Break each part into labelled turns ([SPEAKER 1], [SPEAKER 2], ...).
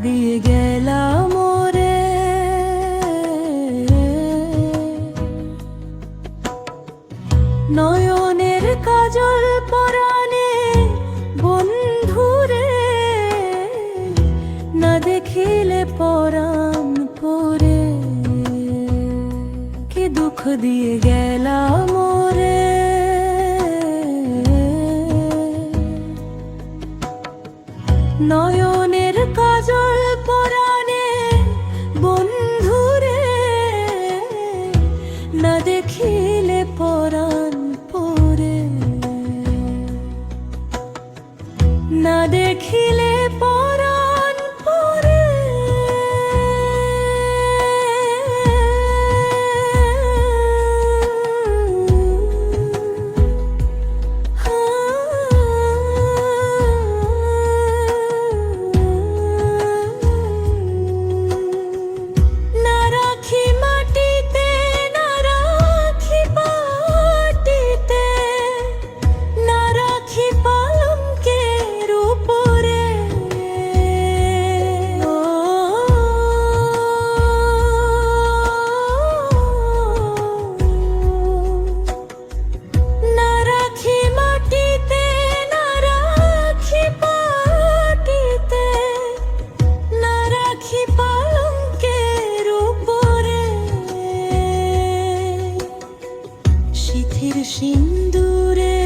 [SPEAKER 1] দিয়ে গেলাম ওরে, নয়নের কাজল পরাণে বন্ধুরে, না দেখিলে পরাণ পরে, কি দুঃখ দিয়ে গেলাম ওরে। নয়নের কাজল পরাণে বন্ধুরে, না দেখিলে পরাণ পরে, না দেখিলে পরাণ পরে। সিন্দুরে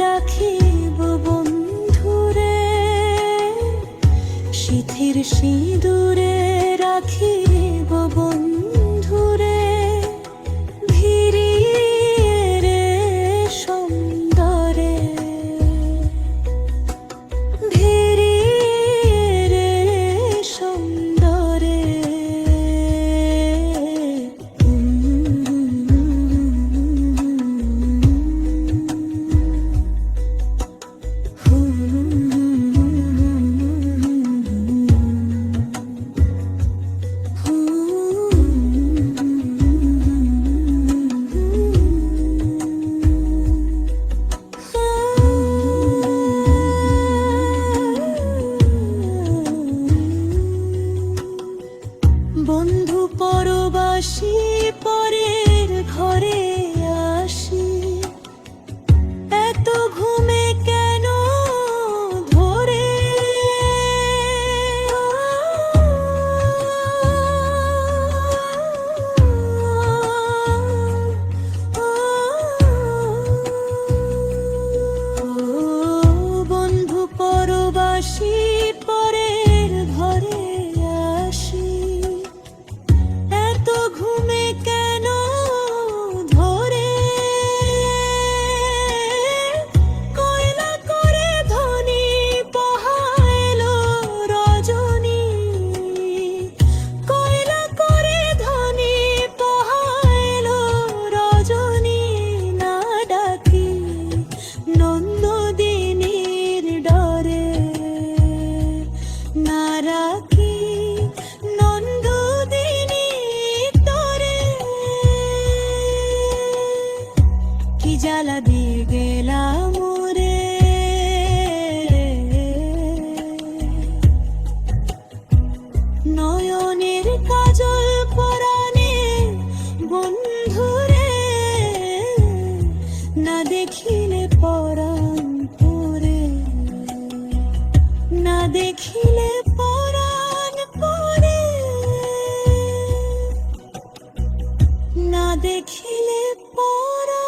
[SPEAKER 1] রাখিব বন্ধুরে, সিথির সিঁদুরে রাখিব বন্ধুরে, ভিড়িয়ে রে সুন্দরে, ভিড়িয়ে রে সুন্দরে। বন্ধু পরবাসী পরের ঘরে আসি, এত ঘুমে কেন ধরে, বন্ধু পরবাসী পরের ঘরে আসি, এত ঘুমে কেন ধরে, কয়লা করে ধনী পোহাইলো রজনী, কয়লা করে ধনী পোহাইলো রজনী, না ডাকি নন্দদিনীর ডরে, না রাখি জ্বালা দিয়ে গেলাম ওরে। নয়নের কাজল পরাণে বন্ধুরে, না দেখিলে পরাণ পরে, না দেখিলে পরাণ পরে, না দেখিলে পরাণ